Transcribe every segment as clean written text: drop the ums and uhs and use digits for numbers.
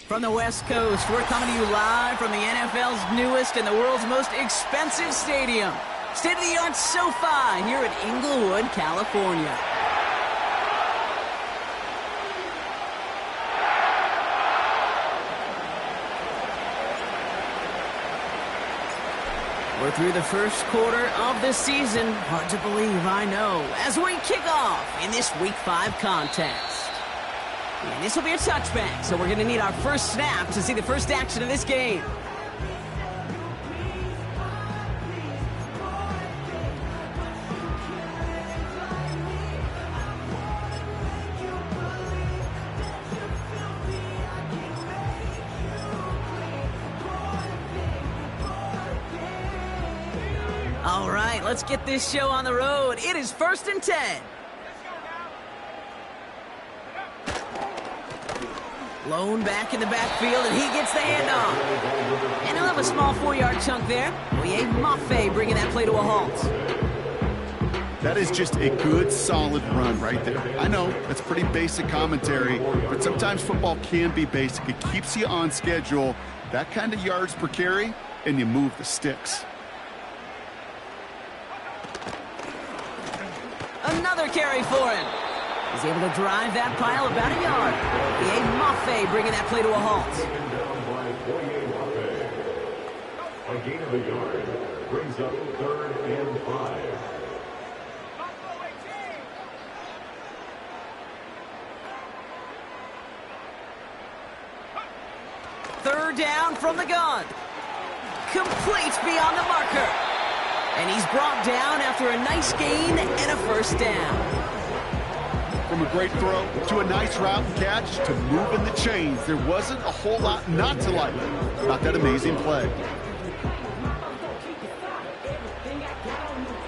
From the West Coast, we're coming to you live from the NFL's newest and the world's most expensive stadium. State-of-the-art SoFi here in Inglewood, California. We're through the first quarter of the season. Hard to believe, I know, as we kick off in this Week 5 contest. And this will be a touchback, so we're going to need our first snap to see the first action of this game. All right, let's get this show on the road. It is 1st and 10. Lone back in the backfield, and he gets the handoff. And he'll have a small 4-yard chunk there. Mafe bringing that play to a halt. That is just a good, solid run right there. I know, that's pretty basic commentary, but sometimes football can be basic. It keeps you on schedule, that kind of yards per carry, and you move the sticks. Another carry for him. He's able to drive that pile about a yard. Mafe bringing that play to a halt. A gain of a yard brings up 3rd and 5. Third down from the gun. Complete beyond the marker. And he's brought down after a nice gain and a first down. From a great throw to a nice route and catch to moving the chains, there wasn't a whole lot not to like about that amazing play.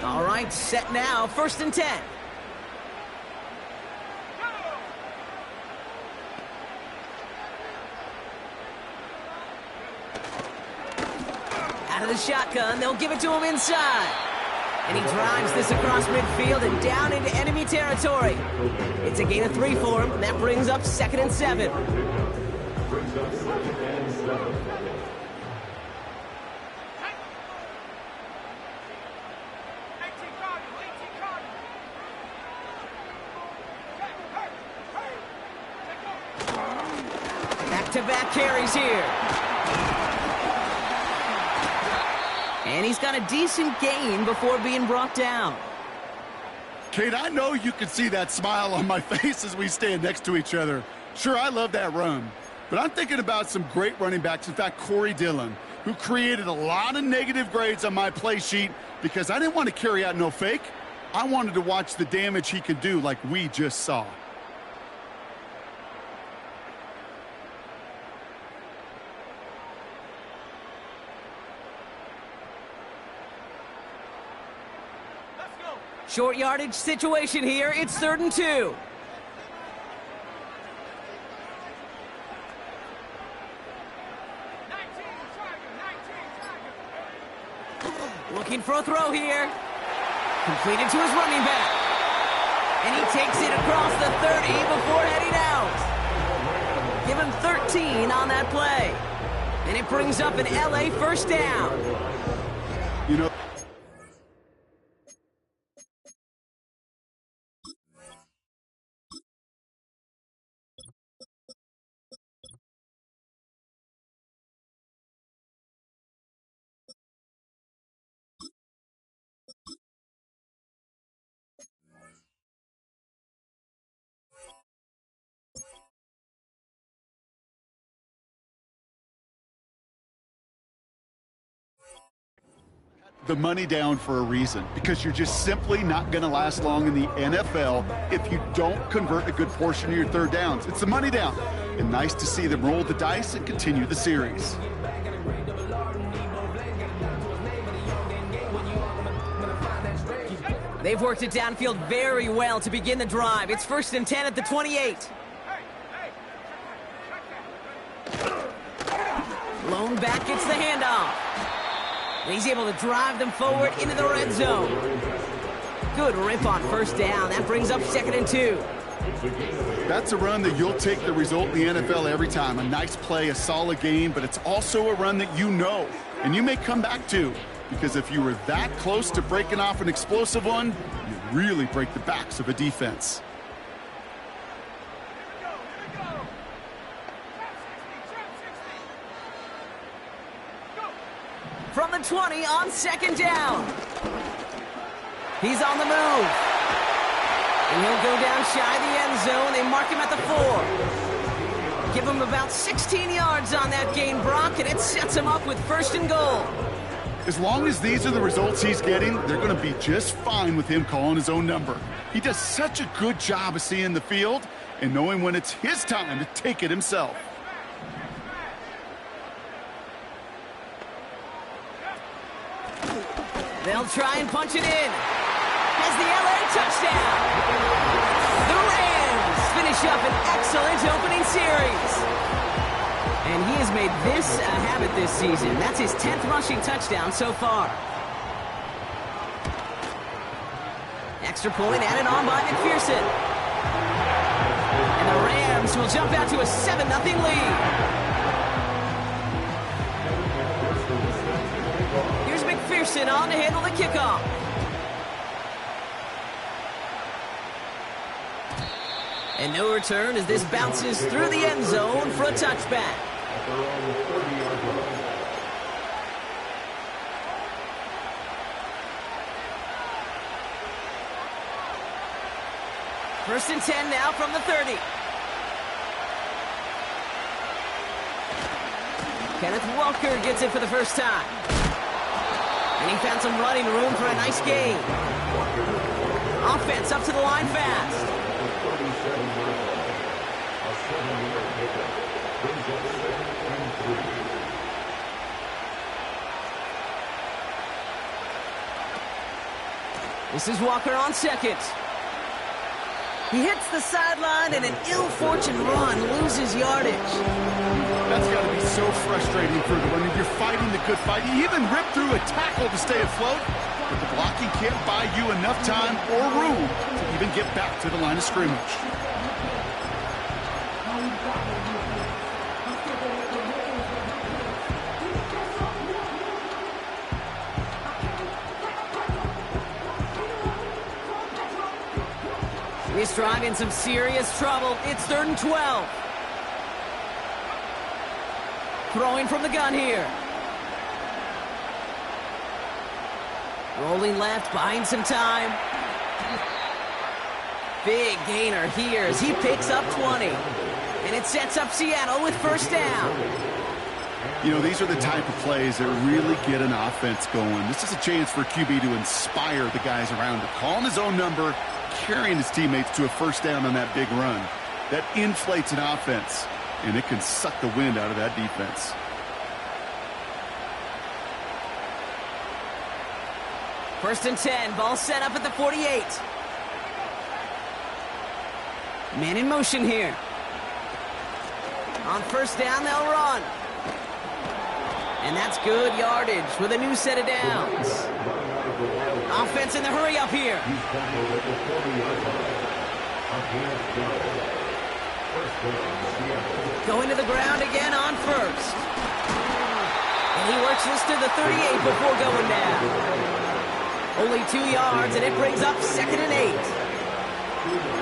All right, set now, 1st and 10. Out of the shotgun, they'll give it to him inside. And he drives this across midfield and down into enemy territory. It's a gain of 3 for him, and that brings up 2nd and 7. Back-to-back carries here. And he's got a decent gain before being brought down. Kate, I know you can see that smile on my face as we stand next to each other. Sure, I love that run. But I'm thinking about some great running backs. In fact, Corey Dillon, who created a lot of negative grades on my play sheet because I didn't want to carry out no fake. I wanted to watch the damage he could do like we just saw. Short yardage situation here. It's 3rd and 2. Looking for a throw here. Completed to his running back. And he takes it across the 30 before heading out. Give him 13 on that play. And it brings up an LA first down. You know, the money down for a reason, because you're just simply not going to last long in the NFL if you don't convert a good portion of your 3rd downs. It's the money down. And nice to see them roll the dice and continue the series. They've worked it downfield very well to begin the drive. It's 1st and 10 at the 28. Lone back gets the handoff. And he's able to drive them forward into the red zone. Good rip on 1st down. That brings up 2nd and 2. That's a run that you'll take the result in the NFL every time. A nice play, a solid game, but it's also a run that you know, and you may come back to. Because if you were that close to breaking off an explosive one, you really break the backs of a defense. From the 20 on second down. He's on the move. And he'll go down shy of the end zone. They mark him at the 4. Give him about 16 yards on that gain, Brock, and it sets him up with first and goal. As long as these are the results he's getting, they're going to be just fine with him calling his own number. He does such a good job of seeing the field and knowing when it's his time to take it himself. They'll try and punch it in. As the LA touchdown. The Rams finish up an excellent opening series. And he has made this a habit this season. That's his 10th rushing touchdown so far. Extra point added on by McPherson. And the Rams will jump out to a 7-0 lead. Here's McPherson on to handle the kickoff. And no return as this bounces through the end zone for a touchback. First and 10 now from the 30. Kenneth Walker gets it for the first time. And he found some running room for a nice gain. Offense up to the line fast. This is Walker on second. He hits the sideline and an ill-fortunate run loses yardage. That's got to be so frustrating for the runner. You're fighting the good fight. You even ripped through a tackle to stay afloat, but the blocking can't buy you enough time or room to even get back to the line of scrimmage. He's driving some serious trouble. It's 3rd and 12. Throwing from the gun here. Rolling left, buying some time. Big gainer here as he picks up 20. And it sets up Seattle with first down. You know, these are the type of plays that really get an offense going. This is a chance for QB to inspire the guys around him. Calling his own number, carrying his teammates to a first down on that big run. That inflates an offense, and it can suck the wind out of that defense. First and 10, ball set up at the 48. Man in motion here. On first down, they'll run. And that's good yardage with a new set of downs. Offense in the hurry up here. Going to the ground again on first. And he works this to the 38 before going down. Only 2 yards, and it brings up 2nd and 8.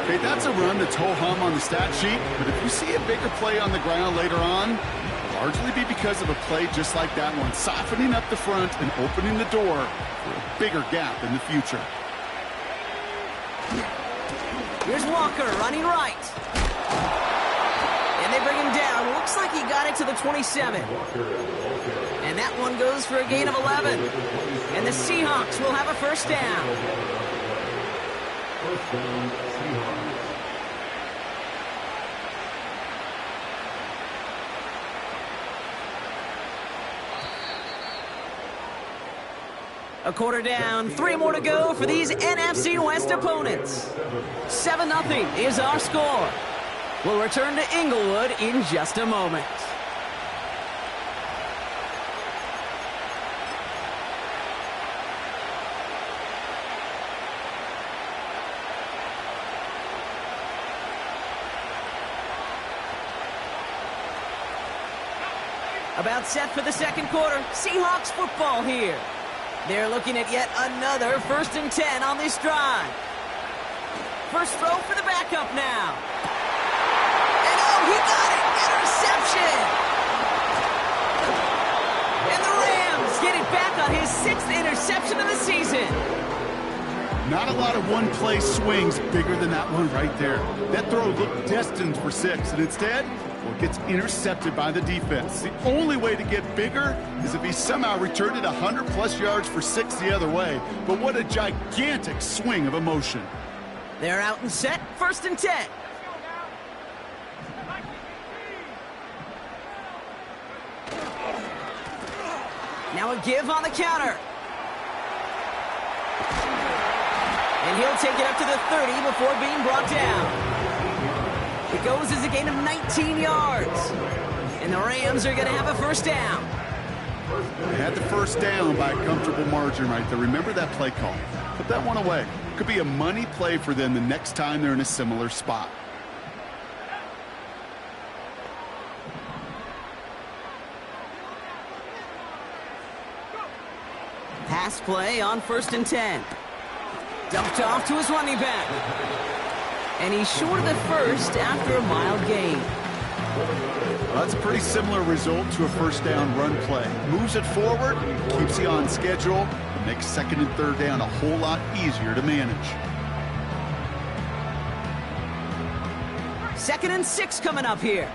Okay, that's a run that's ho-hum on the stat sheet, but if you see a bigger play on the ground later on, it'll largely be because of a play just like that one, softening up the front and opening the door for a bigger gap in the future. Here's Walker running right. And they bring him down. Looks like he got it to the 27. And that one goes for a gain of 11. And the Seahawks will have a first down. First down, Seahawks. A quarter down, 3 more to go for these NFC West opponents. 7-0 is our score. We'll return to Inglewood in just a moment. About set for the second quarter. Seahawks football here. They're looking at yet another 1st and 10 on this drive. First throw for the backup now. And oh, he got it! Interception! And the Rams get it back on his 6th interception of the season. Not a lot of one-play swings bigger than that one right there. That throw looked destined for 6, and instead, well, it gets intercepted by the defense. The only way to get bigger is if he somehow returned it 100-plus yards for 6 the other way. But what a gigantic swing of emotion. They're out and set, 1st and 10. Now a give on the counter. And he'll take it up to the 30 before being brought down. It goes as a gain of 19 yards. And the Rams are going to have a 1st down. They had the 1st down by a comfortable margin right there. Remember that play call. Put that one away. Could be a money play for them the next time they're in a similar spot. Pass play on 1st and 10. Dumped off to his running back. And he's short of the 1st after a mild gain. Well, that's a pretty similar result to a 1st down run play. Moves it forward, keeps you on schedule, and makes 2nd and 3rd down a whole lot easier to manage. 2nd and 6 coming up here.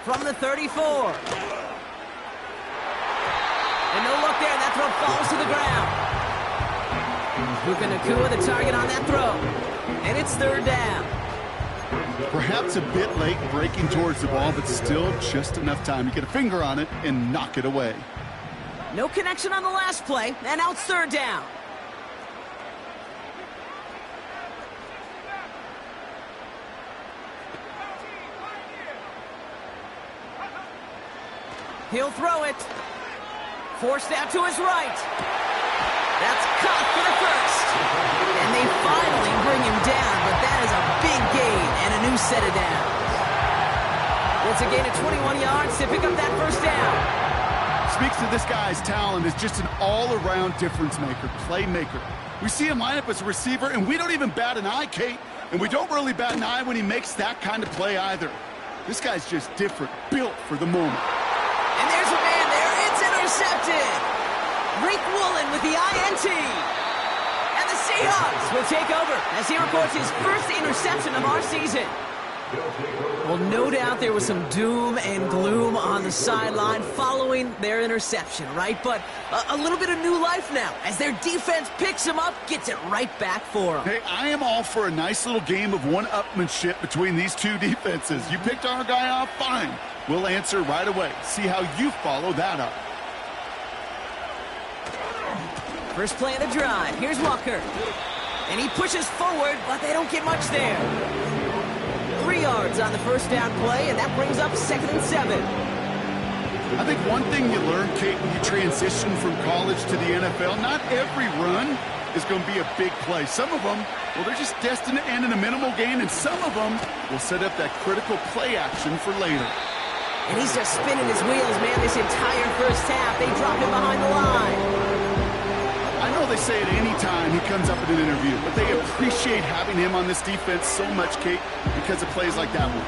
From the 34. And no look there, and that throw falls to the ground. Puka Nacua the target on that throw. And it's 3rd down. Perhaps a bit late breaking towards the ball, but still just enough time to get a finger on it and knock it away. No connection on the last play, and now it's 3rd down. He'll throw it. Forced out to his right. That's caught for the 1st. And they finally bring him down, but that is a big gain and a new set of downs. It's a gain of 21 yards to pick up that 1st down. Speaks to this guy's talent as just an all-around difference maker, playmaker. We see him line up as a receiver, and we don't even bat an eye, Kate. And we don't really bat an eye when he makes that kind of play either. This guy's just different, built for the moment. And there's a man there. It's intercepted. Reek Woolen with the INT. And the Seahawks will take over as he records his 1st interception of our season. Well, no doubt there was some doom and gloom on the sideline following their interception, right? But a little bit of new life now as their defense picks him up, gets it right back for them. Hey, I am all for a nice little game of one-upmanship between these two defenses. You picked our guy off, fine. We'll answer right away. See how you follow that up. First play of the drive. Here's Walker. And he pushes forward, but they don't get much there. 3 yards on the 1st down play, and that brings up 2nd and 7. I think one thing you learn, Kate, when you transition from college to the NFL, not every run is going to be a big play. Some of them, well, they're just destined to end in a minimal gain, and some of them will set up that critical play action for later. And he's just spinning his wheels, man, this entire 1st half. They drop him behind the line. I know they say it any time he comes up in an interview, but they appreciate having him on this defense so much, Kate, because of plays like that one.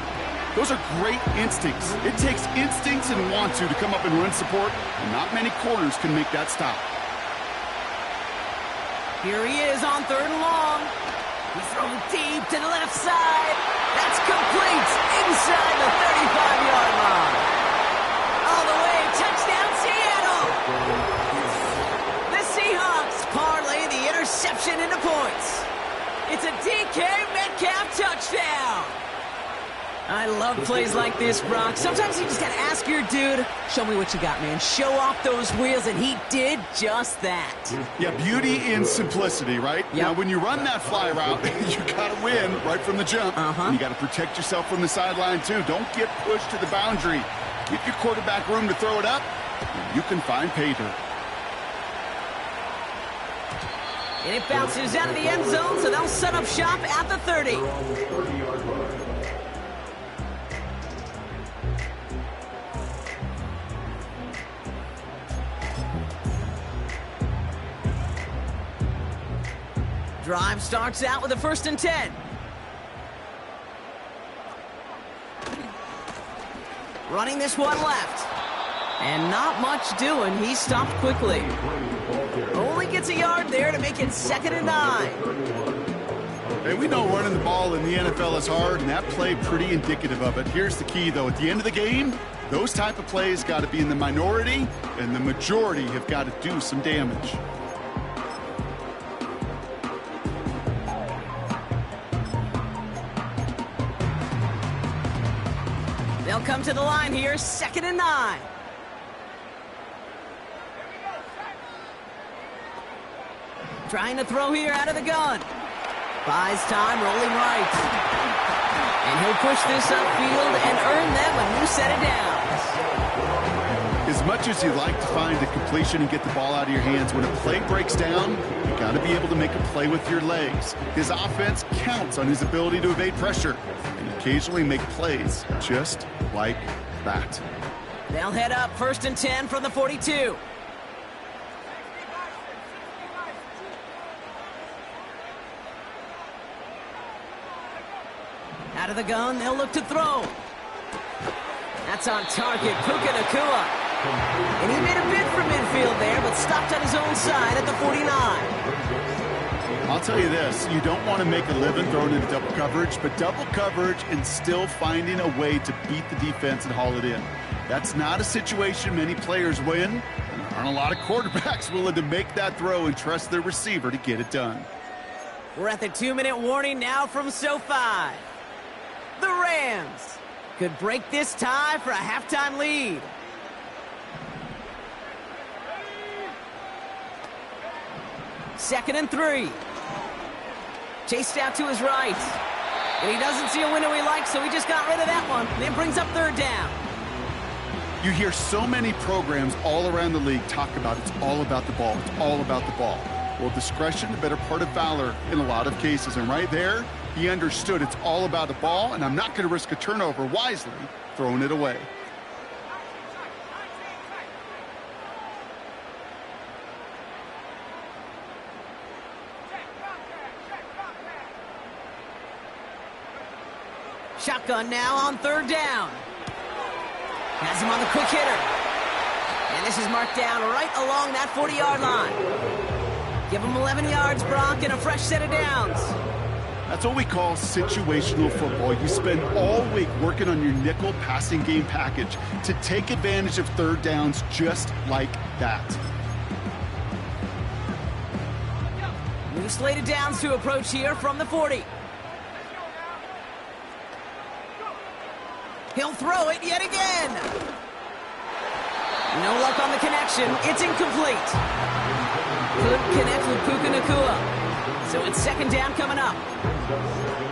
Those are great instincts. It takes instincts and want to come up and run support, and not many corners can make that stop. Here he is on 3rd and long. He's thrown deep to the left side. That's complete inside the 35-yard line. All the way, touchdown Seattle. The Seahawks parlay the interception into points. It's a DK Metcalf touchdown. I love plays like this, Brock. Sometimes you just got to ask your dude, show me what you got, man. Show off those wheels, and he did just that. Yeah, beauty in simplicity, right? Yep. Now, when you run that fly route, you got to win right from the jump. And you got to protect yourself from the sideline, too. Don't get pushed to the boundary. Give your quarterback room to throw it up, and you can find pay dirt. And it bounces out of the end zone, so they'll set up shop at the 30. Drive starts out with a 1st and 10. Running this one left. And not much doing. He stopped quickly. Only gets a yard there to make it 2nd and 9. Hey, we know running the ball in the NFL is hard, and that play pretty indicative of it. Here's the key, though. At the end of the game, those type of plays got to be in the minority, and the majority have got to do some damage. They'll come to the line here, 2nd and 9. Trying to throw here out of the gun. Buys time, rolling right. And he'll push this upfield and earn them a new set of downs. As much as you like to find a completion and get the ball out of your hands, when a play breaks down, you got to be able to make a play with your legs. His offense counts on his ability to evade pressure and occasionally make plays just like that. They'll head up 1st and 10 from the 42. Out of the gun, they'll look to throw. That's on target, Puka Nacua. And he made a bid for midfield there, but stopped on his own side at the 49. I'll tell you this, you don't want to make a living throwing into double coverage, but double coverage and still finding a way to beat the defense and haul it in. That's not a situation many players win, and there aren't a lot of quarterbacks willing to make that throw and trust their receiver to get it done. We're at the 2-minute warning now from SoFi. The Rams could break this tie for a halftime lead. Second and 3. Chased out to his right. And he doesn't see a window he likes, so he just got rid of that one. And then brings up 3rd down. You hear so many programs all around the league talk about it's all about the ball. It's all about the ball. Well, discretion, the better part of valor in a lot of cases. And right there, he understood it's all about the ball, and I'm not going to risk a turnover wisely throwing it away. Shotgun now on 3rd down. Has him on the quick hitter. And this is marked down right along that 40-yard line. Give him 11 yards, Brock, and a fresh set of downs. That's what we call situational football. You spend all week working on your nickel passing game package to take advantage of 3rd downs just like that. New slated downs to approach here from the 40. He'll throw it yet again. No luck on the connection. It's incomplete. Could connect with Puka Nacua. So it's 2nd down coming up.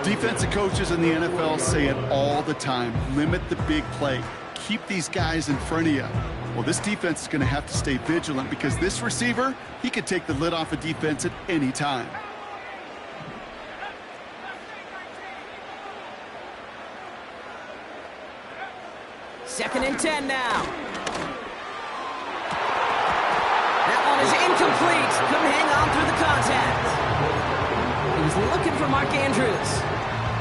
Defensive coaches in the NFL say it all the time. Limit the big play. Keep these guys in front of you. Well, this defense is going to have to stay vigilant because this receiver, he could take the lid off a defense at any time. Second and 10 now. That one is incomplete. Couldn't hang on through the contact. He was looking for Mark Andrews.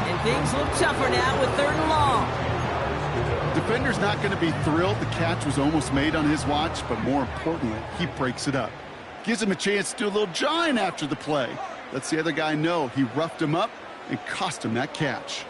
And things look tougher now with 3rd and long. Defender's not going to be thrilled the catch was almost made on his watch, but more importantly, he breaks it up. Gives him a chance to do a little jawing after the play. Lets the other guy know he roughed him up and cost him that catch.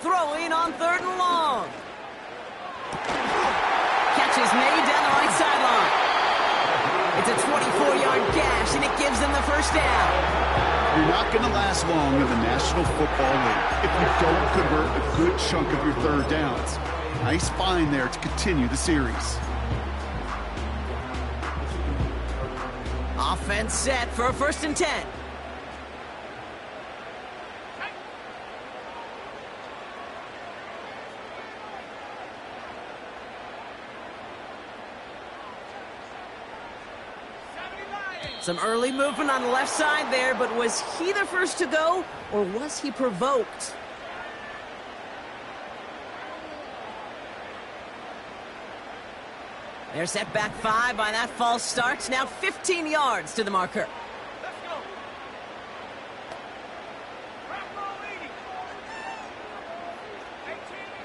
Throwing on 3rd and long. Catch is made down the right sideline. It's a 24-yard gash, and it gives them the 1st down. You're not going to last long in the National Football League if you don't convert a good chunk of your 3rd downs. Nice find there to continue the series. Offense set for a 1st and 10. Some early movement on the left side there, but was he the first to go, or was he provoked? They're set back 5 by that false start. Now 15 yards to the marker. Let's go. Rock roll leading. 18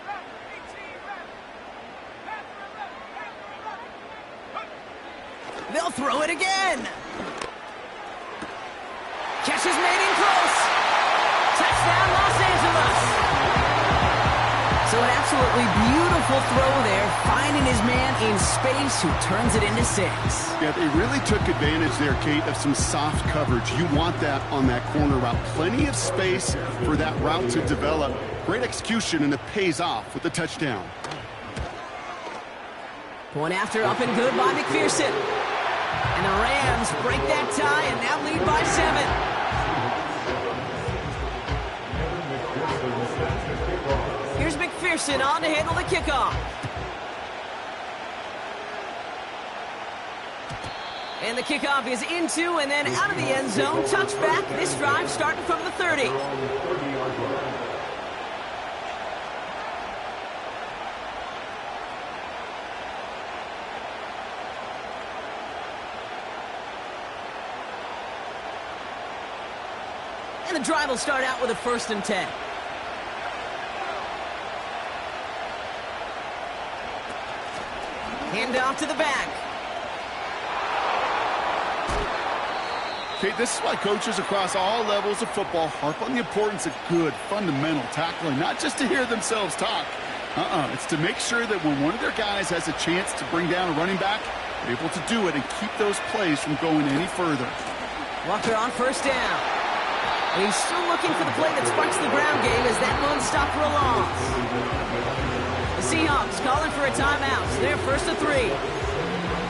left. 18 left. Pass for 11. They'll throw it again. Catch is made in close. Touchdown, Los Angeles. So an absolutely beautiful throw there, finding his man in space who turns it into 6. Yeah, they really took advantage there, Kate, of some soft coverage. You want that on that corner route. Plenty of space for that route to develop. Great execution, and it pays off with the touchdown. Point after, up and good by McPherson. And the Rams break that tie and now lead by 7. Here's McPherson on to handle the kickoff. And the kickoff is into and then out of the end zone. Touchback. This drive starting from the 30. And the drive will start out with a 1st and 10. Hand off to the back. Okay, this is why coaches across all levels of football harp on the importance of good, fundamental tackling, not just to hear themselves talk. It's to make sure that when one of their guys has a chance to bring down a running back, they're able to do it and keep those plays from going any further. Walker on 1st down. And he's still looking for the play that sparks the ground game as that one stopped for a loss. The Seahawks calling for a timeout. So they're 1st and 3.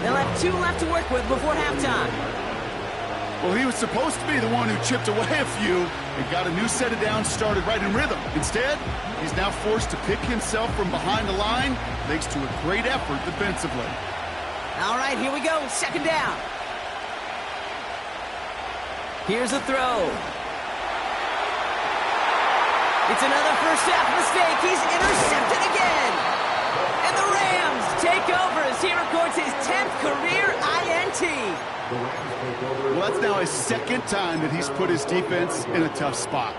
They'll have 2 left to work with before halftime. Well, he was supposed to be the one who chipped away a few and got a new set of downs started right in rhythm. Instead, he's now forced to pick himself from behind the line thanks to a great effort defensively. All right, here we go. 2nd down. Here's a throw. It's another first half mistake. He's intercepted again. And the Rams take over as he records his 10th career INT. Well, that's now his 2nd time that he's put his defense in a tough spot.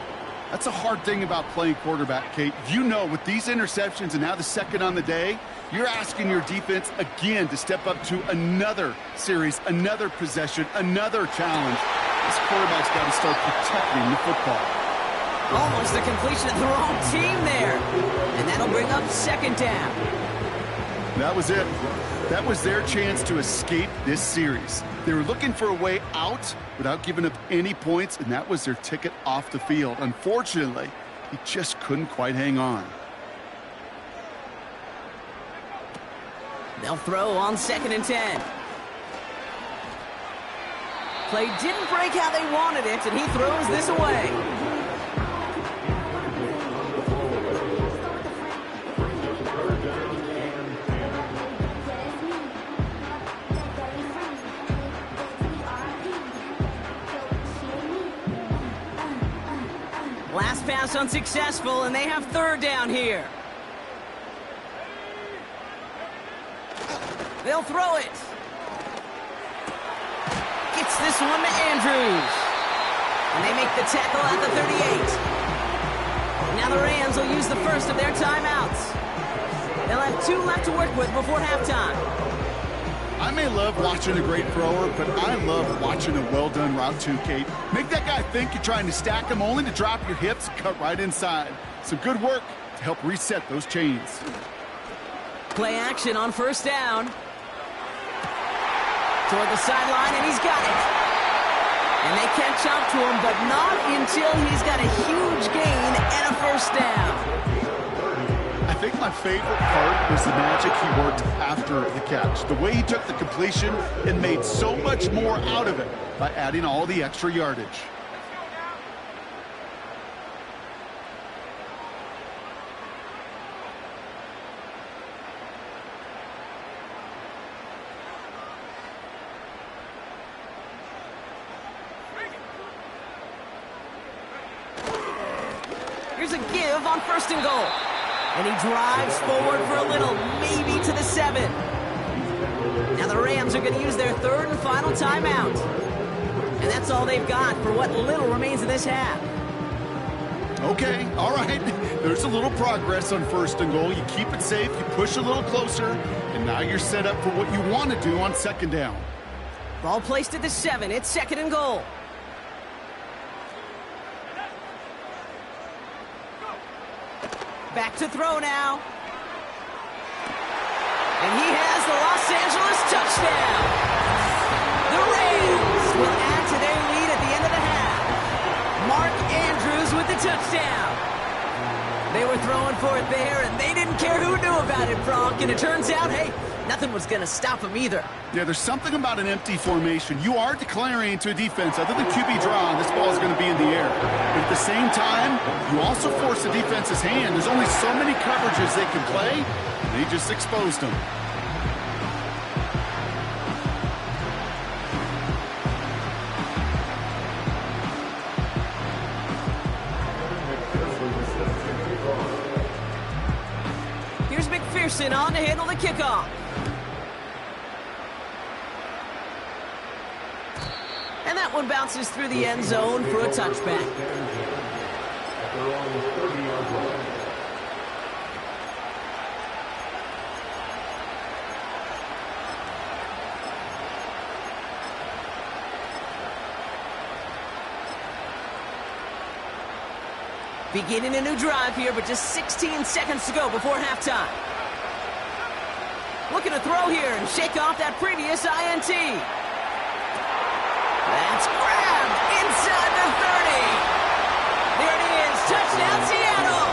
That's a hard thing about playing quarterback, Kate. You know, with these interceptions and now the 2nd on the day, you're asking your defense again to step up to another series, another possession, another challenge. This quarterback's got to start protecting the football. Almost the completion of the wrong team there. And that'll bring up 2nd down. That was it. That was their chance to escape this series. They were looking for a way out without giving up any points, and that was their ticket off the field. Unfortunately, he just couldn't quite hang on. They'll throw on 2nd and 10. Play didn't break how they wanted it, and he throws this away. Last pass unsuccessful, and they have 3rd down here. They'll throw it. Gets this one to Andrews. And they make the tackle at the 38. Now the Rams will use the first of their timeouts. They'll have 2 left to work with before halftime. I may love watching a great thrower, but I love watching a well-done route too, Kate. Make that guy think you're trying to stack him only to drop your hips and cut right inside. Some good work to help reset those chains. Play action on 1st down. Toward the sideline, and he's got it. And they catch up to him, but not until he's got a huge gain and a 1st down. I think my favorite part was the magic he worked after the catch. The way he took the completion and made so much more out of it by adding all the extra yardage. Here's a give on 1st and goal. And he drives forward for a little, maybe to the 7. Now the Rams are going to use their 3rd and final timeout. And that's all they've got for what little remains of this half. Okay, all right. There's a little progress on 1st and goal. You keep it safe, you push a little closer, and now you're set up for what you want to do on 2nd down. Ball placed at the 7. It's 2nd and goal. Back to throw now. And he has the Los Angeles touchdown. The Rams will add to their lead at the end of the half. Mark Andrews with the touchdown. They were throwing for it there, and they didn't care who knew about it, Bronk. And it turns out, hey, nothing was going to stop them either. Yeah, there's something about an empty formation. You are declaring to a defense, other than QB draw, this ball is going to be in the air. But at the same time, you also force the defense's hand. There's only so many coverages they can play, and they just exposed them. Here's McPherson on to handle the kickoff. And that one bounces through the end zone for a touchback. Beginning a new drive here, but just 16 seconds to go before halftime. Looking to throw here and shake off that previous INT. That's grabbed inside the 30. There it is, touchdown Seattle.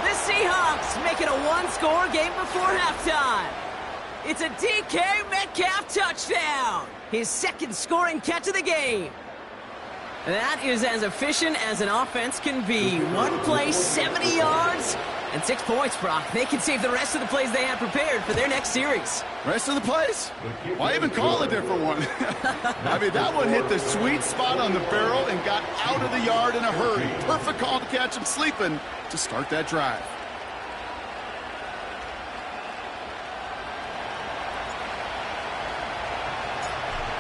The Seahawks making a one-score game before halftime. It's a DK Metcalf touchdown. His 2nd scoring catch of the game. That is as efficient as an offense can be. One play, 70 yards, and 6 points, Brock. They can save the rest of the plays they have prepared for their next series. Rest of the plays? Why even call a different one? I mean, that one hit the sweet spot on the barrel and got out of the yard in a hurry. Perfect call to catch him sleeping to start that drive.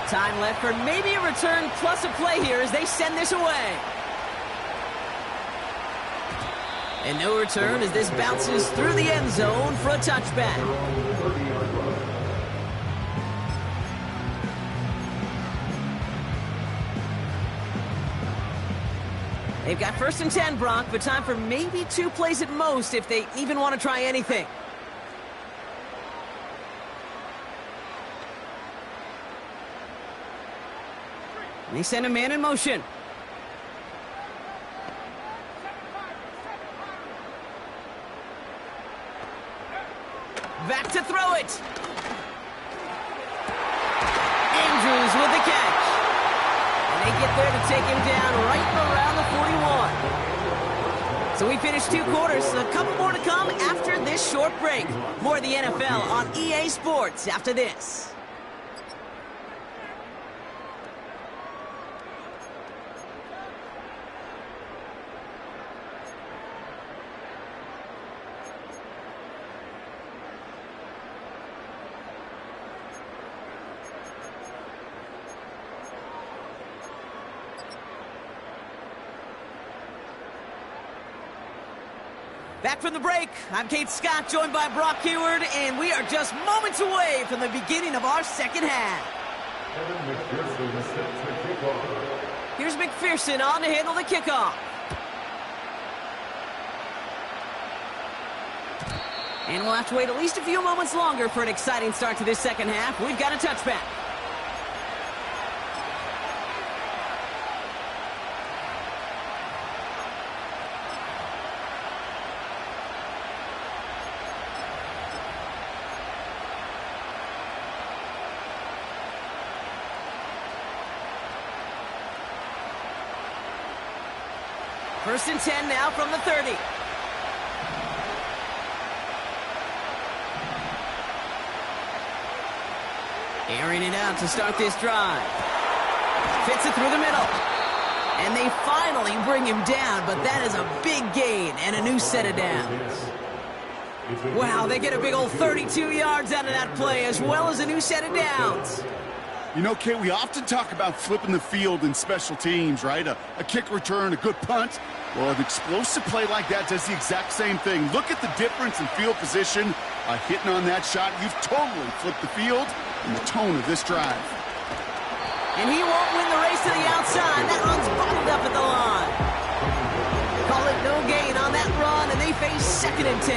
Time left for maybe a return plus a play here as they send this away. And no return as this bounces through the end zone for a touchback. They've got 1st and 10, Brock, but time for maybe 2 plays at most if they even want to try anything. And they send a man in motion. Back to throw it. Andrews with the catch. And they get there to take him down right around the 41. So we finished 2 quarters. A couple more to come after this short break. More of the NFL on EA Sports after this. Back from the break, I'm Kate Scott, joined by Brock Hayward, and we are just moments away from the beginning of our second half. Here's McPherson on to handle the kickoff. And we'll have to wait at least a few moments longer for an exciting start to this second half. We've got a touchback. First and 10 now from the 30. Airing it out to start this drive. Fits it through the middle. And they finally bring him down, but that is a big gain and a new set of downs. Wow, they get a big old 32 yards out of that play, as well as a new set of downs. You know, Kate, we often talk about flipping the field in special teams, right? A kick return, a good punt. Well, an explosive play like that does the exact same thing. Look at the difference in field position. Hitting on that shot, you've totally flipped the field and the tone of this drive. And he won't win the race to the outside. That run's bottled up at the line. Call it no gain on that run, and they face 2nd and 10.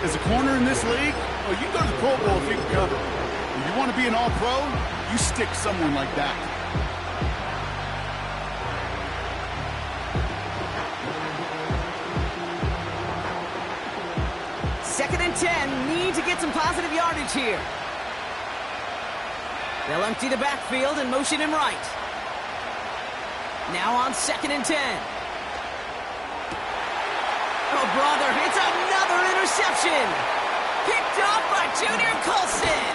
As a corner in this league, well, you can go to the Pro Bowl if you can cover. If you want to be an all-pro, you stick someone like that. Second and 10, need to get some positive yardage here. They'll empty the backfield and motion him right. Now on 2nd and 10. Oh, brother, it's another interception. Picked off by Junior Colson.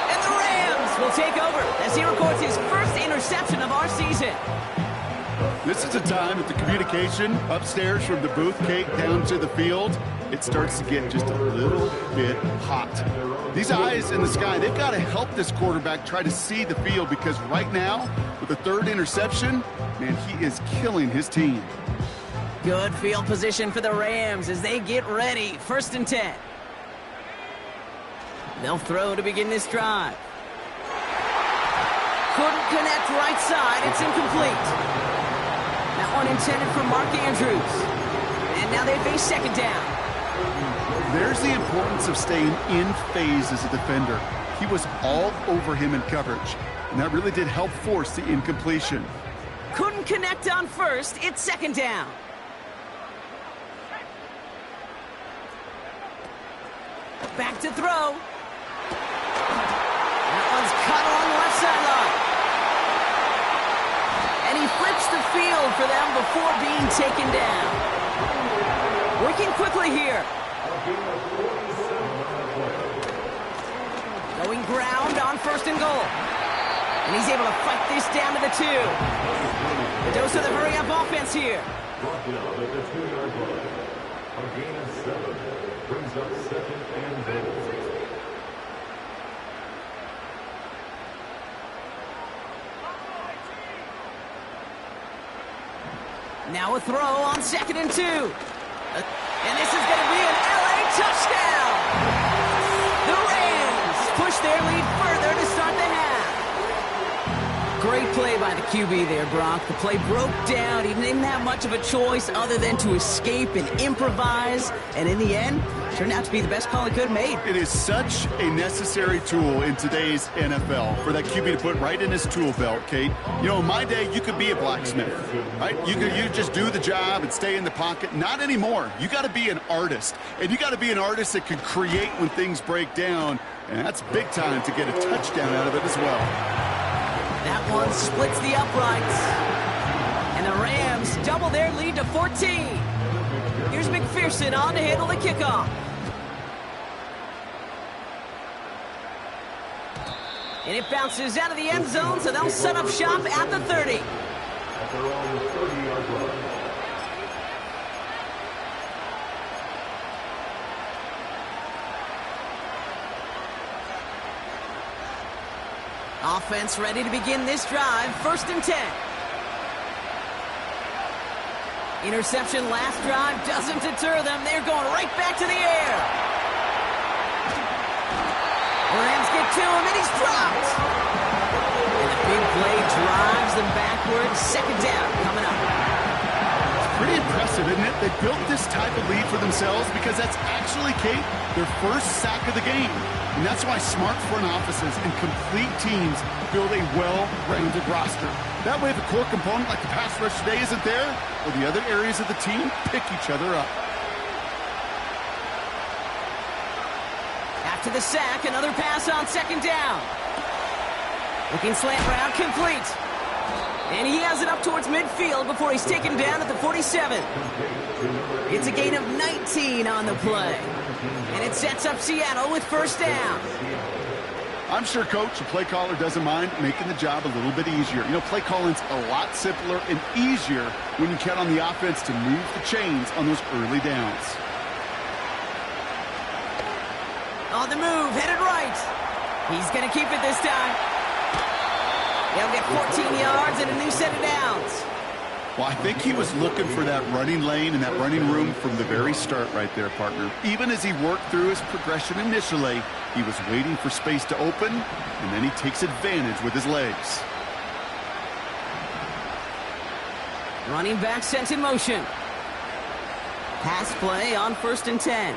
And the Rams will take over as he records his first interception of our season. This is a time that the communication upstairs from the booth, Kate, down to the field, it starts to get just a little bit hot. These eyes in the sky, they've got to help this quarterback try to see the field, because right now, with the 3rd interception, man, he is killing his team. Good field position for the Rams as they get ready. 1st and 10. They'll throw to begin this drive. Couldn't connect right side. It's incomplete. That one intended for Mark Andrews. And now they face 2nd down. There's the importance of staying in phase as a defender. He was all over him in coverage, and that really did help force the incompletion. Couldn't connect on 1st. It's 2nd down. Back to throw. That one's cut along the left sideline. And he flips the field for them before being taken down. Working quickly here. Going ground on 1st and goal. And he's able to fight this down to the 2. The dose of the hurry-up offense here. Brought down at the 2-yard line. A gain of 7 brings up 2nd and goal. Now a throw on 2nd and 2. And this is going to be an LA touchdown. The Rams push their lead further to start the half. Great play by the QB there, Brock. The play broke down. He didn't have much of a choice other than to escape and improvise. And in the end, turned out to be the best call he could have made. It is such a necessary tool in today's NFL for that QB to put right in his tool belt, Kate. You know, in my day, you could be a blacksmith, right? You just do the job and stay in the pocket. Not anymore. You got to be an artist, and you got to be an artist that can create when things break down, and that's big time to get a touchdown out of it as well. That one splits the uprights, and the Rams double their lead to 14. Here's McPherson on to handle the kickoff. And it bounces out of the end zone, so they'll set up shop at the 30. At their own 30-yard line. Offense ready to begin this drive. 1st and 10. Interception last drive doesn't deter them. They're going right back to the air. Rams get to him, and he's dropped. And the big play drives them backwards. 2nd down coming up. It's pretty impressive, isn't it? They built this type of lead for themselves because that's actually, Kate, their first sack of the game. And that's why smart front offices and complete teams build a well-rounded roster. That way, if a core component like the pass rush today isn't there, well, the other areas of the team pick each other up. After the sack, another pass on 2nd down. Looking slant route, complete. And he has it up towards midfield before he's taken down at the 47. It's a gain of 19 on the play. And it sets up Seattle with first down. I'm sure, Coach, the play caller doesn't mind making the job a little bit easier. You know, play calling's a lot simpler and easier when you count on the offense to move the chains on those early downs. On the move, headed right. He's going to keep it this time. They'll get 14 yards and a new set of downs. Well, I think he was looking for that running lane and that running room from the very start right there, partner. Even as he worked through his progression initially, he was waiting for space to open, and then he takes advantage with his legs. Running back sent in motion. Pass play on 1st and 10.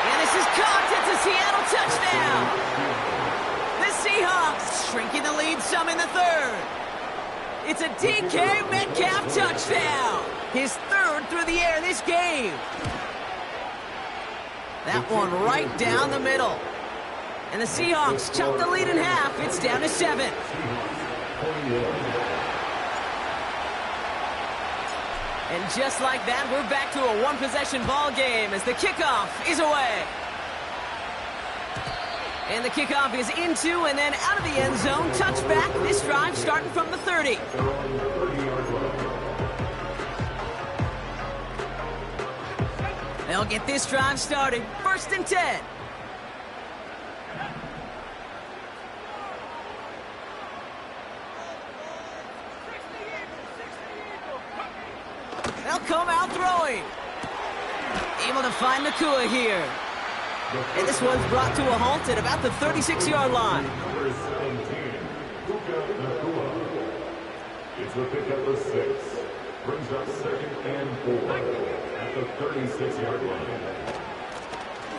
And this is caught. It's a Seattle touchdown. The Seahawks shrinking the lead some in the 3rd. It's a DK Metcalf touchdown. His 3rd through the air this game. That one right down the middle. And the Seahawks chop the lead in half. It's down to 7. And just like that, we're back to a one-possession ball game as the kickoff is away. And the kickoff is into and then out of the end zone. Touchback. This drive starting from the 30. They'll get this drive started. 1st and 10. They'll come out throwing. Able to find Nakua here. And this one's brought to a halt at about the 36-yard line. Number 17, Nakua. It's the pickup of 6. Brings up 2nd and 4 at the 36-yard line.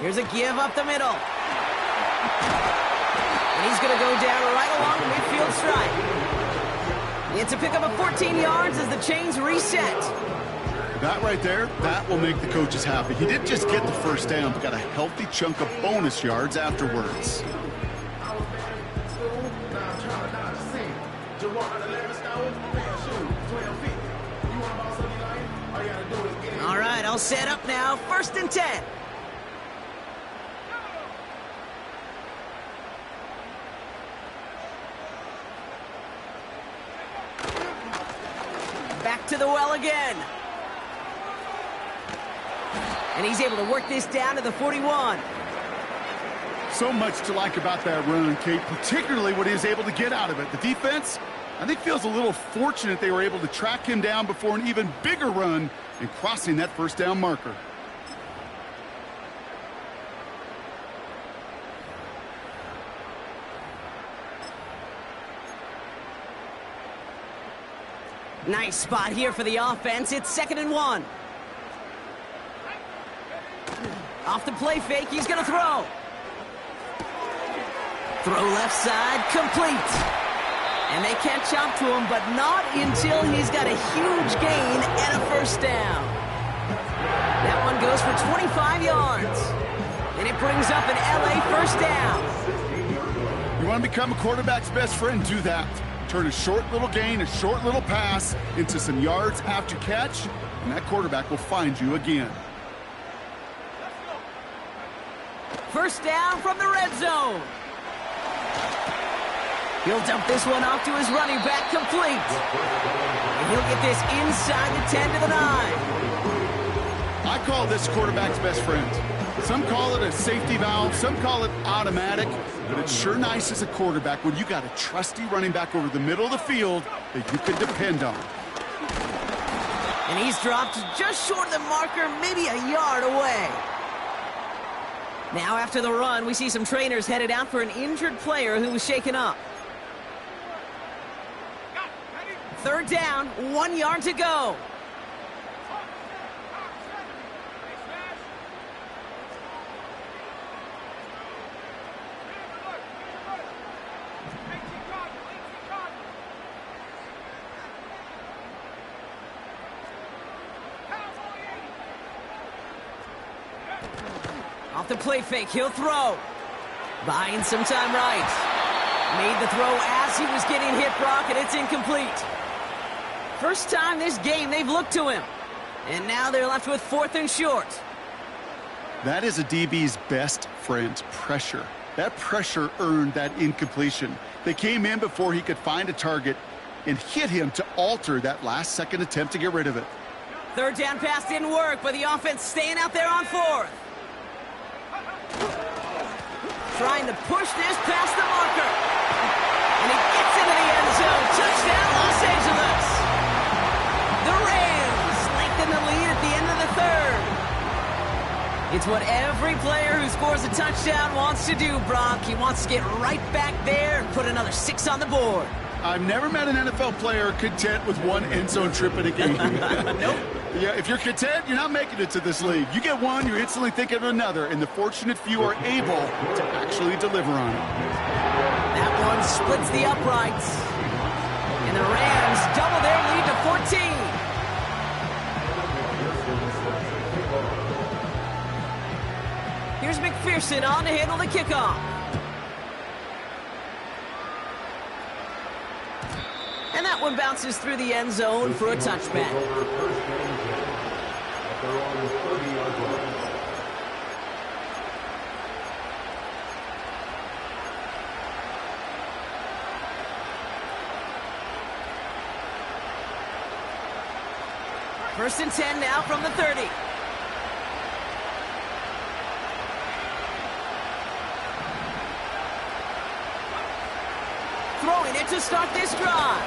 Here's a give up the middle. And he's going to go down right along the midfield stripe. It's a pickup of 14 yards as the chains reset. That right there, that will make the coaches happy. He didn't just get the first down, but got a healthy chunk of bonus yards afterwards. All right, all set up now. 1st and 10. Back to the well again. And he's able to work this down to the 41. So much to like about that run, Kate, particularly what he was able to get out of it. The defense, I think, feels a little fortunate they were able to track him down before an even bigger run and crossing that first down marker. Nice spot here for the offense. It's 2nd and 1. Off the play fake, he's going to throw. Throw left side, complete. And they catch up to him, but not until he's got a huge gain and a first down. That one goes for 25 yards. And it brings up an LA first down. You want to become a quarterback's best friend? Do that. Turn a short little gain, a short little pass into some yards after catch, and that quarterback will find you again. First down from the red zone. He'll dump this one off to his running back, complete. And he'll get this inside the 10 to the 9. I call this quarterback's best friend. Some call it a safety valve, some call it automatic, but it's sure nice as a quarterback when you got a trusty running back over the middle of the field that you can depend on. And he's dropped just short of the marker, maybe a yard away. Now after the run, we see some trainers headed out for an injured player who was shaken up. 3rd down, 1 yard to go. Off the play fake, he'll throw. Buying some time right. Made the throw as he was getting hit, Brock, and it's incomplete. First time this game they've looked to him. And now they're left with 4th and short. That is a DB's best friend, pressure. That pressure earned that incompletion. They came in before he could find a target and hit him to alter that last-second attempt to get rid of it. 3rd down pass didn't work, but the offense staying out there on 4th. Trying to push this past the marker. And he gets into the end zone. Touchdown, Los Angeles. The Rams lengthen the lead at the end of the 3rd. It's what every player who scores a touchdown wants to do, Brock. He wants to get right back there and put another 6 on the board. I've never met an NFL player content with one end zone trip in a game. Nope. Yeah, if you're content, you're not making it to this league. You get one, you're instantly thinking of another, and the fortunate few are able to actually deliver on it. That one splits the uprights. And the Rams double their lead to 14. Here's McPherson on to handle the kickoff. And that one bounces through the end zone for a touchback. First and 10 now from the 30. Throwing it to start this drive.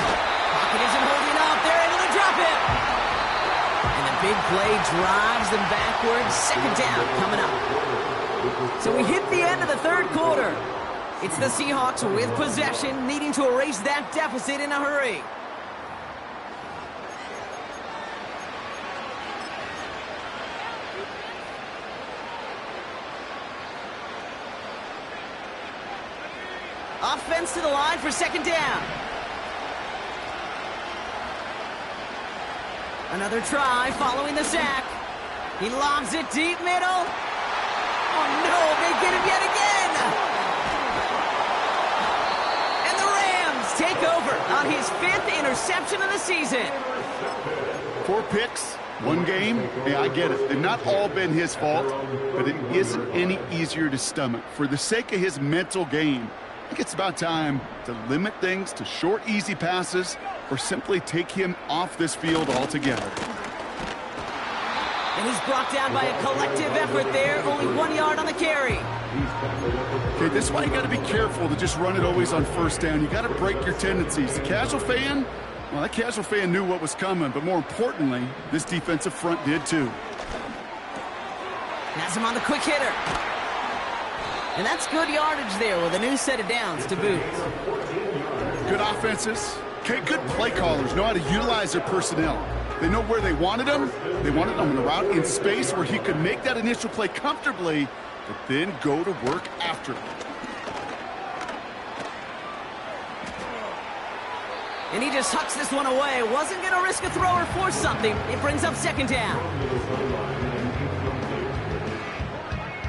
Pocket isn't holding up. They're able to drop it. And the big play drives them backwards. 2nd down coming up. So we hit the end of the 3rd quarter. It's the Seahawks with possession, needing to erase that deficit in a hurry. Offense to the line for 2nd down. Another try following the sack. He lobs it deep middle. Oh no, they get him yet again. And the Rams take over on his 5th interception of the season. 4 picks, 1 game. Yeah, I get it. They've not all been his fault, but it isn't any easier to stomach. For the sake of his mental game, I think it's about time to limit things to short, easy passes or simply take him off this field altogether. And he's brought down by a collective effort there. Only 1 yard on the carry. Okay, this is why you got to be careful to just run it always on 1st down. You got to break your tendencies. The casual fan, well, that casual fan knew what was coming, but more importantly, this defensive front did too. Has him on the quick hitter. And that's good yardage there with a new set of downs to boot. Good offenses. Okay, good play callers know how to utilize their personnel. They know where they wanted him. They wanted him on the route in space where he could make that initial play comfortably, but then go to work after it. And he just hucks this one away. Wasn't going to risk a throw or force something. It brings up 2nd down.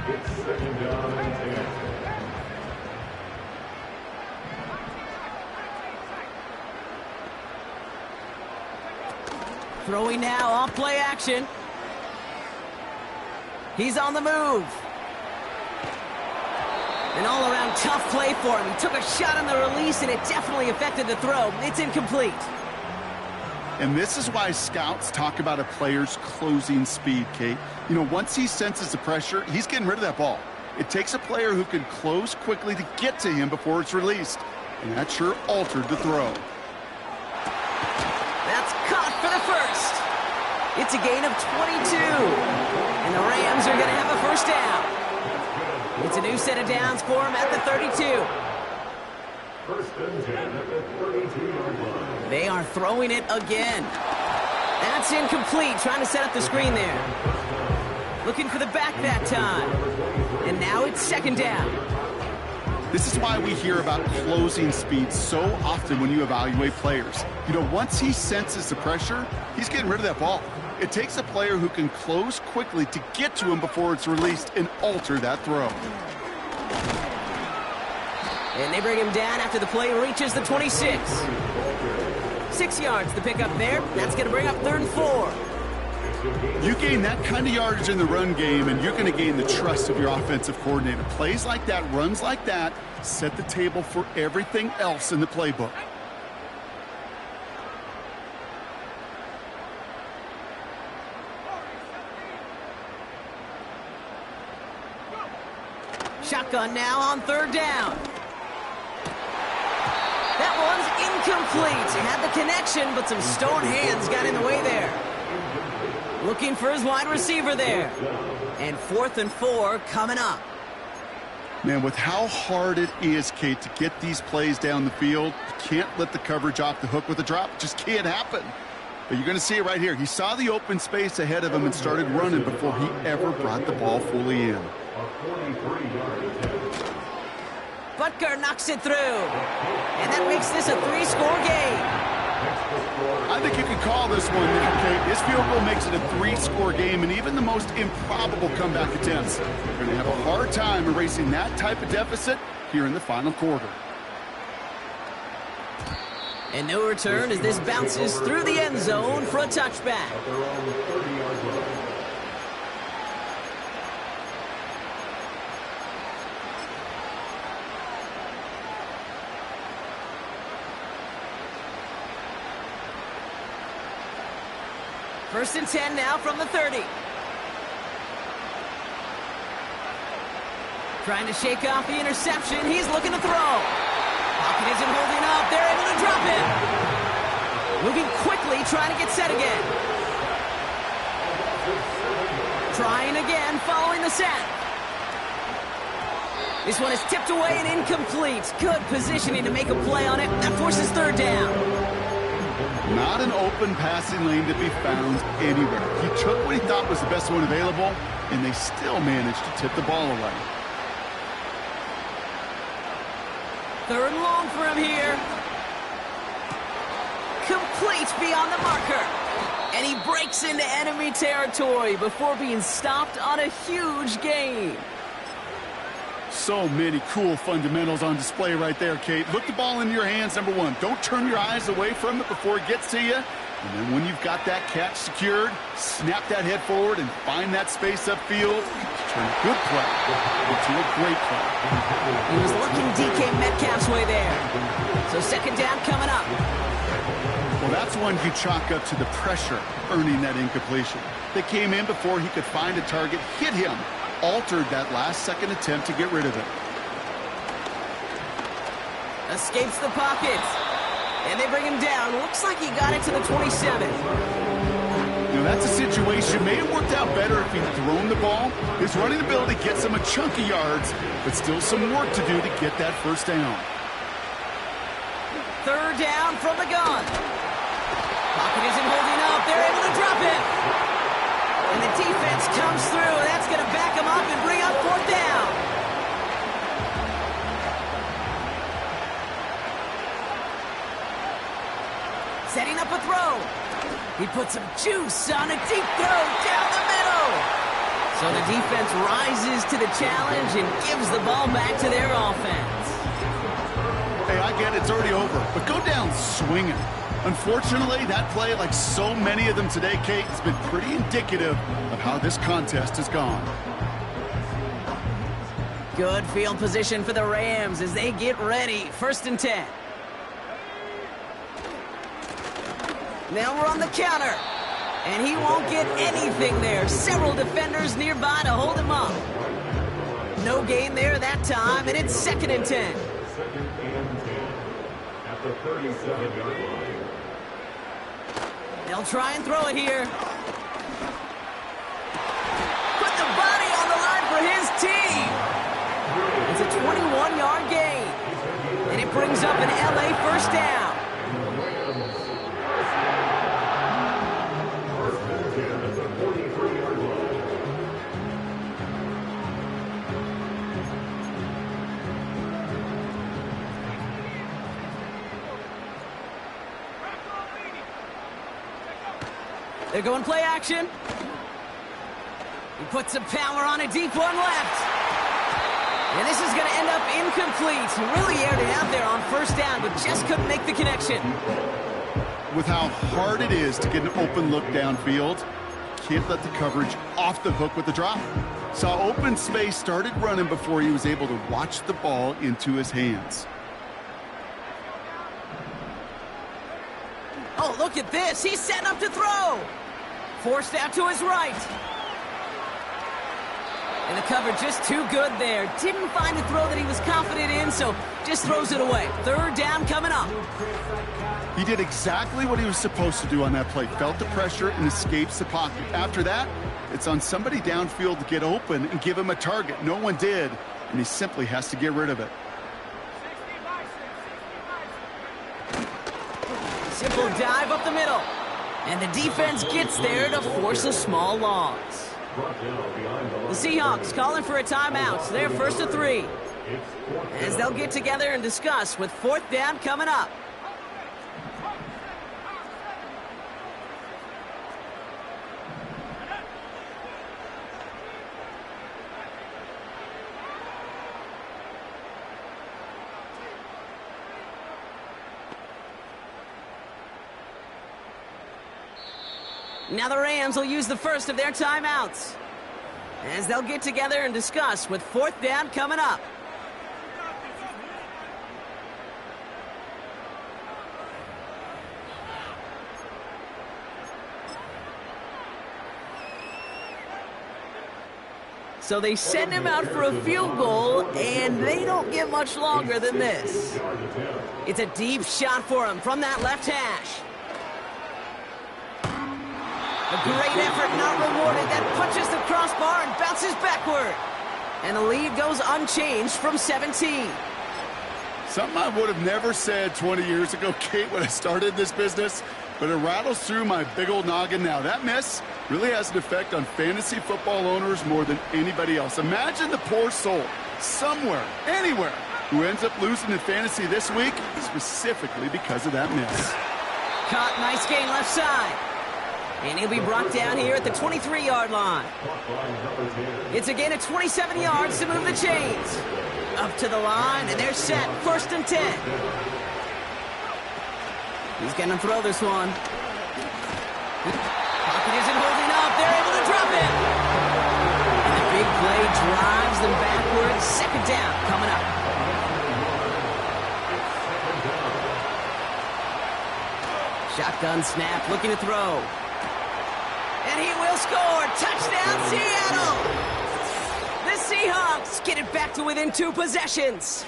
It's 2nd down and 10. Throwing now off play action. He's on the move. An all-around tough play for him. He took a shot on the release, and it definitely affected the throw. It's incomplete. And this is why scouts talk about a player's closing speed, Kate. You know, once he senses the pressure, he's getting rid of that ball. It takes a player who can close quickly to get to him before it's released. And that sure altered the throw. That's caught for the first. It's a gain of 22. And the Rams are going to have a 1st down. It's a new set of downs for him at the 32. 1st and 10 at the 32-yard line. They are throwing it again. That's incomplete. Trying to set up the screen there. Looking for the back that time. And now it's 2nd down. This is why we hear about closing speed so often when you evaluate players. You know, once he senses the pressure, he's getting rid of that ball. It takes a player who can close quickly to get to him before it's released and alter that throw. And they bring him down after the play reaches the 26. 6 yards the pickup there. That's going to bring up 3rd and 4. You gain that kind of yardage in the run game, and you're going to gain the trust of your offensive coordinator. Plays like that, runs like that, set the table for everything else in the playbook. Shotgun now on 3rd down. That one's incomplete. He had the connection, but some stone hands got in the way there. Looking for his wide receiver there. And 4th and 4 coming up. Man, with how hard it is, Kate, to get these plays down the field, you can't let the coverage off the hook with a drop. It just can't happen. But you're going to see it right here. He saw the open space ahead of him and started running before he ever brought the ball fully in. Butker knocks it through. And that makes this a 3-score game. I think you can call this one now, Kate. This field goal makes it a 3-score game, and even the most improbable comeback attempts are going to have a hard time erasing that type of deficit here in the final quarter. And no return as this bounces through the end zone for a touchback. First and 10 now from the 30. Trying to shake off the interception. He's looking to throw. Pocket isn't holding up. They're able to drop him. Moving quickly, trying to get set again. Trying again, following the set. This one is tipped away and incomplete. Good positioning to make a play on it. That forces 3rd down. Not an open passing lane to be found anywhere. He took what he thought was the best one available, and they still managed to tip the ball away. 3rd and long for him here. Complete beyond the marker. And he breaks into enemy territory before being stopped on a huge gain. So many cool fundamentals on display right there, Kate. Look the ball into your hands, number one. Don't turn your eyes away from it before it gets to you. And then when you've got that catch secured, snap that head forward and find that space upfield. Turn a good play into a great play. He was looking DK Metcalf's way there. So 2nd down coming up. Well, that's one you chalk up to the pressure earning that incompletion. They came in before he could find a target, hit him, altered that last-second attempt to get rid of it. Escapes the pocket. And they bring him down. Looks like he got it to the 27. You know, that's a situation. May have worked out better if he'd thrown the ball. His running ability gets him a chunk of yards, but still some work to do to get that 1st down. 3rd down from the gun. Pocket isn't holding up. They're able to drop it. And the defense comes through. That's going to back him up and bring up 4th down. Setting up a throw. He puts some juice on a deep throw down the middle. So the defense rises to the challenge and gives the ball back to their offense. Hey, I get it. It's already over. But go down swinging. Unfortunately, that play, like so many of them today, Kate, has been pretty indicative of how this contest has gone. Good field position for the Rams as they get ready. 1st and 10. Now we're on the counter. And he won't get anything there. Several defenders nearby to hold him up. No gain there that time, and it's 2nd and 10. 2nd and 10 at the 37-yard line. They'll try and throw it here. Put the body on the line for his team. It's a 21-yard gain. And it brings up an LA 1st down. They're going play action. He puts some power on a deep one left. And this is going to end up up incomplete. He really aired it out there on first down, but just couldn't make the connection. With how hard it is to get an open look downfield, can't let the coverage off the hook with the drop. Saw open space, started running before he was able to watch the ball into his hands. Oh, look at this. He's setting up to throw. Forced out to his right. And the cover just too good there. Didn't find a throw that he was confident in, so just throws it away. Third down coming up. He did exactly what he was supposed to do on that play. Felt the pressure and escapes the pocket. After that, it's on somebody downfield to get open and give him a target. No one did, and he simply has to get rid of it. Simple dive up the middle. And the defense gets there to force a small loss. The Seahawks calling for a timeout. They're first to 3. As they'll get together and discuss with fourth down coming up. Now the Rams will use the first of their timeouts as they'll get together and discuss with fourth down coming up. So they send him out for a field goal, and they don't get much longer than this. It's a deep shot for him from that left hash. A great effort not rewarded. That punches the crossbar and bounces backward. And the lead goes unchanged from 17. Something I would have never said 20 years ago, Kate, when I started this business, but it rattles through my big old noggin now. That miss really has an effect on fantasy football owners more than anybody else. Imagine the poor soul somewhere, anywhere, who ends up losing in fantasy this week specifically because of that miss. Caught, nice gain left side. And he'll be brought down here at the 23-yard line. It's a gain of 27 yards to move the chains. Up to the line, and they're set. First and 10. He's going to throw this one. Pocket isn't holding up. They're able to drop it. And the big play drives them backwards. Second down coming up. Shotgun snap, looking to throw. And he will score. Touchdown, Seattle. The Seahawks get it back to within 2 possessions.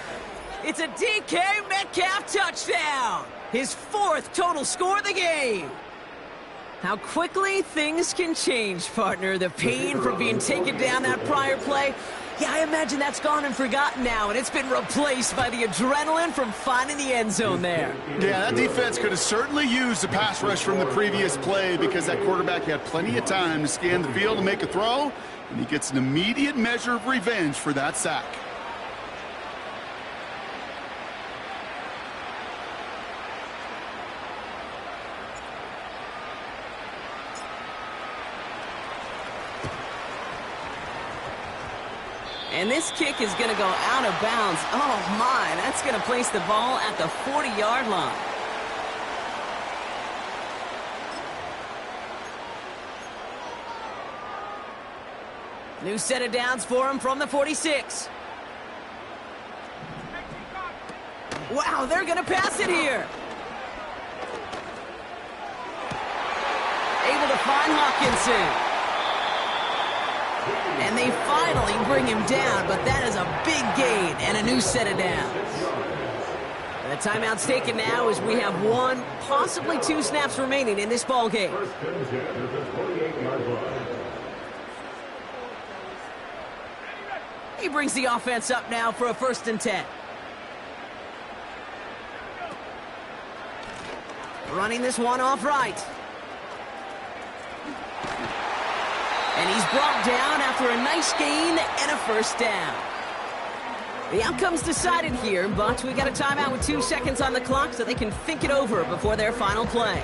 It's a DK Metcalf touchdown. His 4th total score of the game. How quickly things can change, partner. The pain from being taken down that prior play. Yeah, I imagine that's gone and forgotten now, and it's been replaced by the adrenaline from finding the end zone there. Yeah, that defense could have certainly used a pass rush from the previous play because that quarterback had plenty of time to scan the field and make a throw, and he gets an immediate measure of revenge for that sack. And this kick is going to go out of bounds. Oh, my. That's going to place the ball at the 40-yard line. New set of downs for him from the 46. Wow, they're going to pass it here. Able to find Hawkinson. And they finally bring him down, but that is a big gain and a new set of downs. The timeout's taken now as we have 1, possibly 2 snaps remaining in this ball game. He brings the offense up now for a 1st and 10. Running this one off right. And he's brought down after a nice gain and a 1st down. The outcome's decided here, but we got a timeout with 2 seconds on the clock so they can think it over before their final play.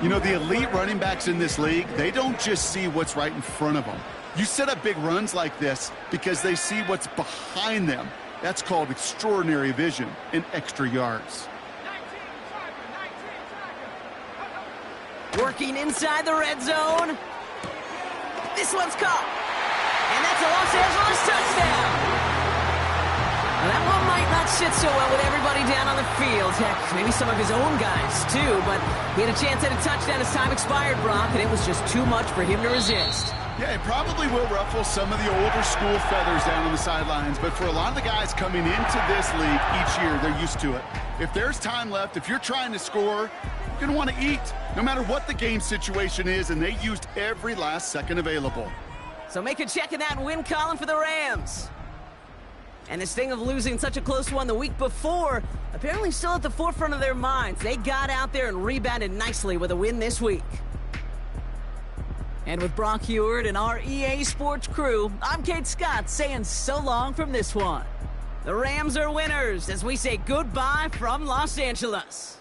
You know, the elite running backs in this league, they don't just see what's right in front of them. You set up big runs like this because they see what's behind them. That's called extraordinary vision and extra yards. 19 tackle. Working inside the red zone. This one's caught. And that's a Los Angeles touchdown. Now, that one might not sit so well with everybody down on the field. Heck, maybe some of his own guys, too. But he had a chance at a touchdown as time expired, Brock, and it was just too much for him to resist. Yeah, it probably will ruffle some of the older school feathers down on the sidelines, but for a lot of the guys coming into this league each year, they're used to it. If there's time left, if you're trying to score, you're going to want to eat, no matter what the game situation is, and they used every last second available. So make a check in that win column for the Rams. And this thing of losing such a close one the week before, apparently still at the forefront of their minds. They got out there and rebounded nicely with a win this week. And with Brock Heward and our EA Sports crew, I'm Kate Scott saying so long from this one. The Rams are winners as we say goodbye from Los Angeles.